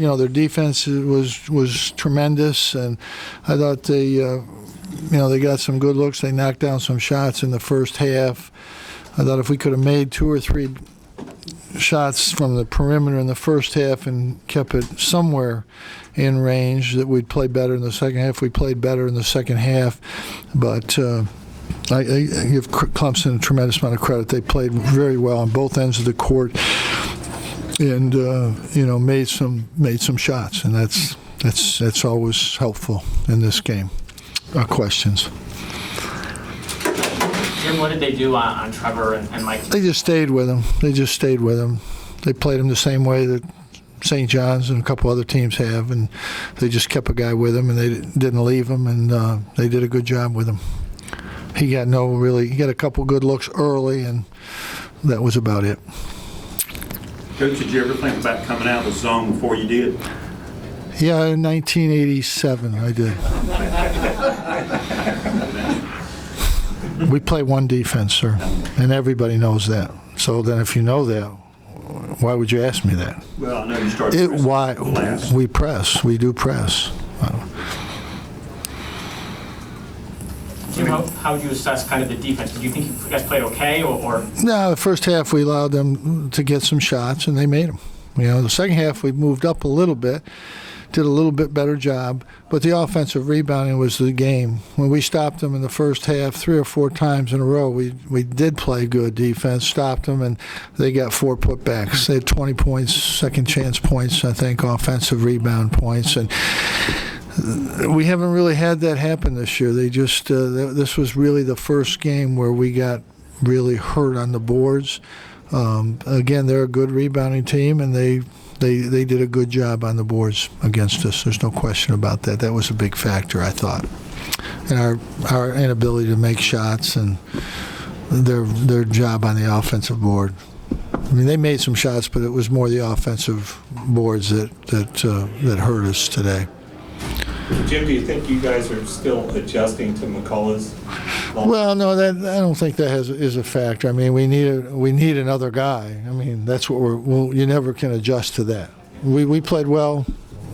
You know, their defense was tremendous, and I thought they got some good looks. They knocked down some shots in the first half. I thought if we could have made 2 or 3 shots from the perimeter in the first half and kept it somewhere in range, that we'd play better in the second half. We played better in the second half, but I give Clemson a tremendous amount of credit. They played very well on both ends of the court, and made some shots, and that's always helpful in this game. Questions? Jim, what did they do on Trevor and Mike? They just stayed with him. They played him the same way that St. John's and a couple other teams have, and they just kept a guy with him, and they didn't leave him, and they did a good job with him. He got a couple good looks early, and that was about it. Coach, did you ever think about coming out of the zone before you did? Yeah, in 1987, I did. We play one defense, sir, and everybody knows that. So then if you know that, why would you ask me that? Well, I know you started why we press. We do press. Jim, how would you assess kind of the defense? Did you think you guys played okay, or? No, the first half we allowed them to get some shots, and they made them. The second half we moved up a little bit, did a little bit better job, but the offensive rebounding was the game. When we stopped them in the first half 3 or 4 times in a row, we did play good defense, stopped them, and they got 4 putbacks. They had 20 points, second chance points, I think, offensive rebound points, and we haven't really had that happen this year. They just this was really the first game where we got really hurt on the boards. Again, they're a good rebounding team, and they did a good job on the boards against us. There's no question about that. That was a big factor, I thought, and our inability to make shots and their job on the offensive board. I mean, they made some shots, but it was more the offensive boards that hurt us today. Jim, do you think you guys are still adjusting to McCullough's? Well, no, I don't think that is a factor. I mean, we need another guy. I mean, that's what you never can adjust to that. We played well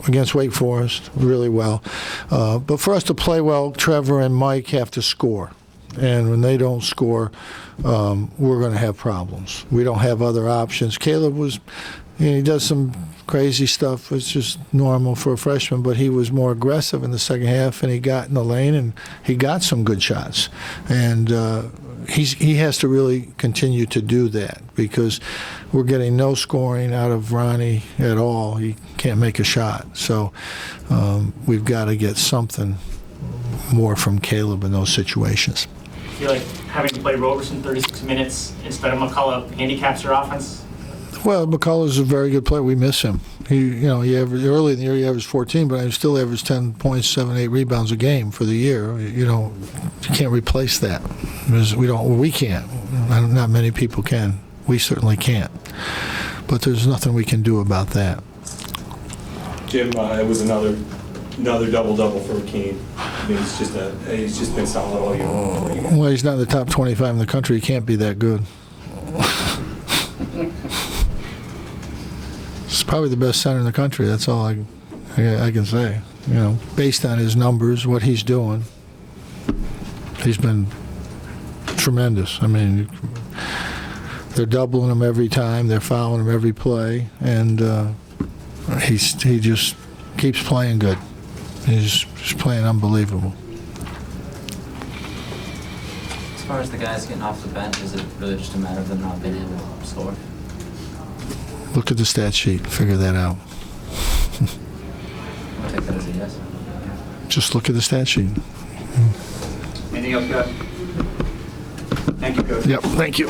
against Wake Forest, really well. But for us to play well, Trevor and Mike have to score. And when they don't score, we're going to have problems. We don't have other options. Caleb he does some crazy stuff. It's just normal for a freshman, but he was more aggressive in the second half, and he got in the lane, and he got some good shots. And he has to really continue to do that, because we're getting no scoring out of Ronnie at all. He can't make a shot. So we've got to get something more from Caleb in those situations. I feel like having to play Roberson 36 minutes instead of McCullough handicaps your offense? Well, McCullough's a very good player. We miss him. He early in the year he averaged 14, but he still averaged 10 points, 7, 8 rebounds a game for the year. You can't replace that. We can't. Not many people can. We certainly can't. But there's nothing we can do about that. Jim, it was another double-double for Keene. I mean, he's just been solid all year. Well, he's not in the top 25 in the country. He can't be that good. He's probably the best center in the country. That's all I can say. Based on his numbers, what he's doing, he's been tremendous. I mean, they're doubling him every time. They're fouling him every play, and he just keeps playing good. He's just playing unbelievable. As far as the guys getting off the bench, is it really just a matter of them not being able to score? Look at the stat sheet. Figure that out. I'll take that as a yes. Just look at the stat sheet. Anything else, guys? Thank you, Coach. Yep, thank you.